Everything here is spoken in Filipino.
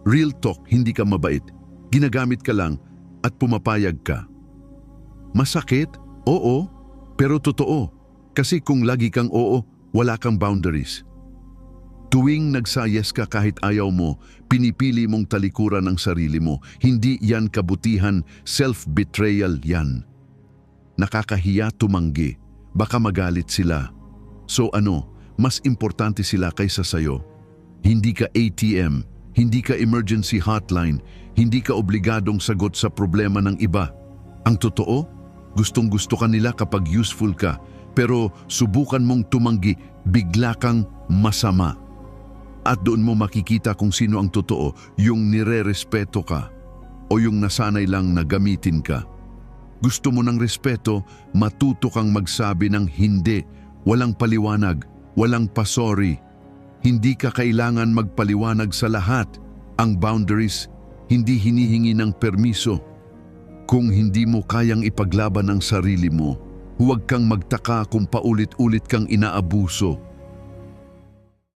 real talk, hindi ka mabait. Ginagamit ka lang at pumapayag ka. Masakit? Oo, pero totoo. Kasi kung lagi kang oo, wala kang boundaries. Tuwing nagsayas ka kahit ayaw mo, pinipili mong talikuran ang sarili mo. Hindi yan kabutihan, self-betrayal yan. Nakakahiya tumanggi. Baka magalit sila. So mas importante sila kaysa sayo. Hindi ka ATM, hindi ka emergency hotline, hindi ka obligadong sagot sa problema ng iba. Ang totoo, gustong-gusto ka nila kapag useful ka, pero subukan mong tumanggi, bigla kang masama. At doon mo makikita kung sino ang totoo, yung nire-respeto ka o yung nasanay lang na gamitin ka. Gusto mo ng respeto, matuto kang magsabi ng hindi, walang paliwanag, walang pasori. Hindi ka kailangan magpaliwanag sa lahat. Ang boundaries, hindi hinihingi ng permiso. Kung hindi mo kayang ipaglaban ang sarili mo, huwag kang magtaka kung paulit-ulit kang inaabuso.